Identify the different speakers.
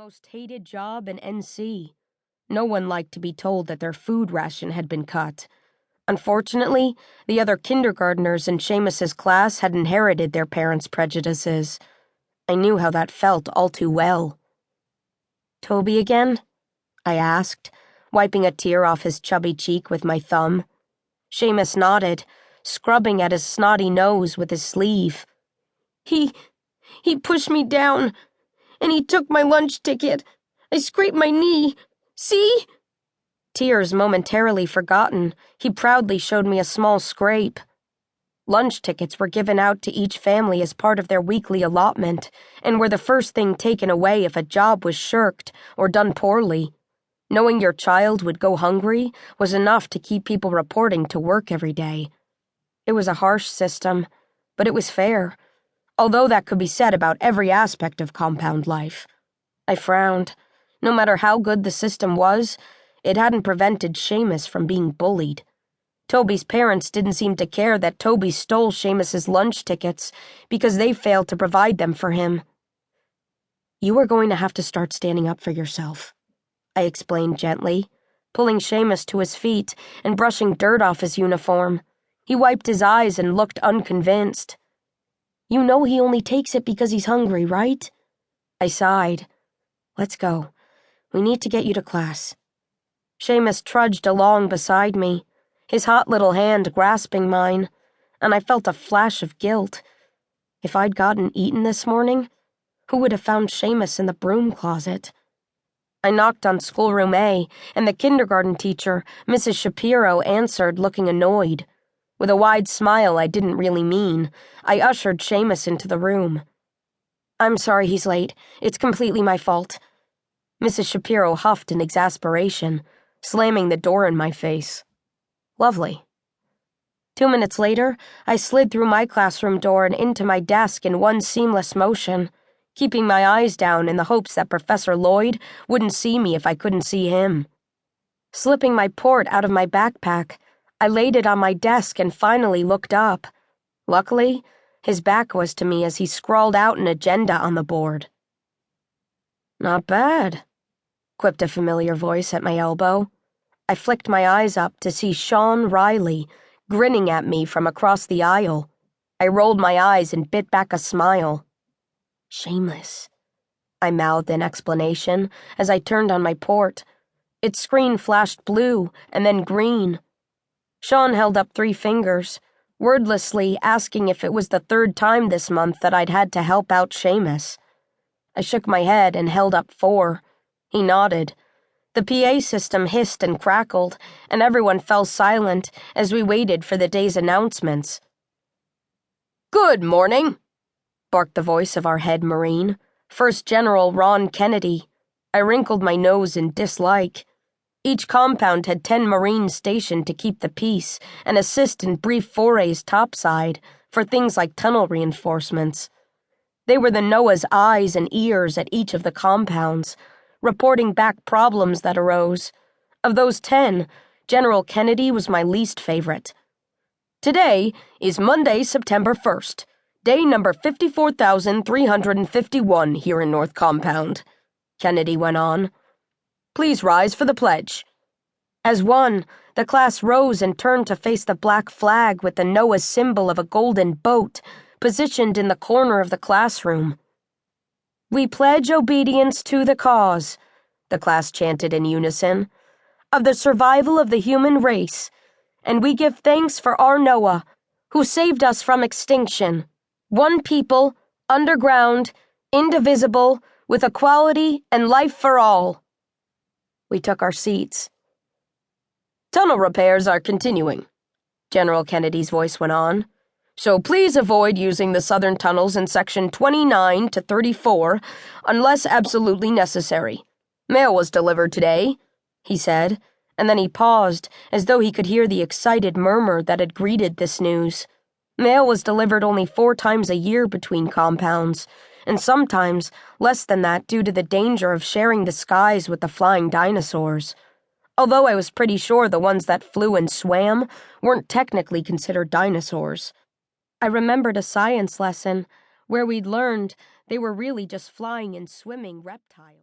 Speaker 1: most hated job in NC. No one liked to be told that their food ration had been cut. Unfortunately, the other kindergartners in Seamus's class had inherited their parents' prejudices. I knew how that felt all too well. "Toby again?" I asked, wiping a tear off his chubby cheek with my thumb. Seamus nodded, scrubbing at his snotty nose with his sleeve. He pushed me down, and he took my lunch ticket. I scraped my knee. See?" Tears momentarily forgotten, he proudly showed me a small scrape. Lunch tickets were given out to each family as part of their weekly allotment, and were the first thing taken away if a job was shirked or done poorly. Knowing your child would go hungry was enough to keep people reporting to work every day. It was a harsh system, but it was fair, although that could be said about every aspect of compound life. I frowned. No matter how good the system was, it hadn't prevented Seamus from being bullied. Toby's parents didn't seem to care that Toby stole Seamus's lunch tickets because they failed to provide them for him. "You are going to have to start standing up for yourself," I explained gently, pulling Seamus to his feet and brushing dirt off his uniform. He wiped his eyes and looked unconvinced. "You know he only takes it because he's hungry, right?" I sighed. "Let's go. We need to get you to class." Seamus trudged along beside me, his hot little hand grasping mine, and I felt a flash of guilt. If I'd gotten eaten this morning, who would have found Seamus in the broom closet? I knocked on schoolroom A, and the kindergarten teacher, Mrs. Shapiro, answered, looking annoyed. With a wide smile I didn't really mean, I ushered Seamus into the room. "I'm sorry he's late. It's completely my fault." Mrs. Shapiro huffed in exasperation, slamming the door in my face. Lovely. 2 minutes later, I slid through my classroom door and into my desk in one seamless motion, keeping my eyes down in the hopes that Professor Lloyd wouldn't see me if I couldn't see him. Slipping my port out of my backpack, I laid it on my desk and finally looked up. Luckily, his back was to me as he scrawled out an agenda on the board. "Not bad," quipped a familiar voice at my elbow. I flicked my eyes up to see Shawn Riley grinning at me from across the aisle. I rolled my eyes and bit back a smile. "Shameless," I mouthed in explanation as I turned on my port. Its screen flashed blue and then green. Shawn held up 3 fingers, wordlessly asking if it was the 3rd time this month that I'd had to help out Seamus. I shook my head and held up 4. He nodded. The PA system hissed and crackled, and everyone fell silent as we waited for the day's announcements. "Good morning," barked the voice of our head Marine, First General Ron Kennedy. I wrinkled my nose in dislike. Each compound had 10 Marines stationed to keep the peace and assist in brief forays topside for things like tunnel reinforcements. They were the Noah's eyes and ears at each of the compounds, reporting back problems that arose. Of those 10, General Kennedy was my least favorite. "Today is Monday, September 1st, day number 54,351 here in North Compound," Kennedy went on. "Please rise for the pledge." As one, the class rose and turned to face the black flag with the Noah's symbol of a golden boat positioned in the corner of the classroom. "We pledge obedience to the cause," the class chanted in unison, "of the survival of the human race, and we give thanks for our Noah, who saved us from extinction. One people, underground, indivisible, with equality and life for all." We took our seats. "Tunnel repairs are continuing," General Kennedy's voice went on. "So please avoid using the southern tunnels in section 29 to 34 unless absolutely necessary. Mail was delivered today," he said, and then he paused as though he could hear the excited murmur that had greeted this news. Mail was delivered only 4 times a year between compounds, and sometimes less than that due to the danger of sharing the skies with the flying dinosaurs. Although I was pretty sure the ones that flew and swam weren't technically considered dinosaurs. I remembered a science lesson where we'd learned they were really just flying and swimming reptiles.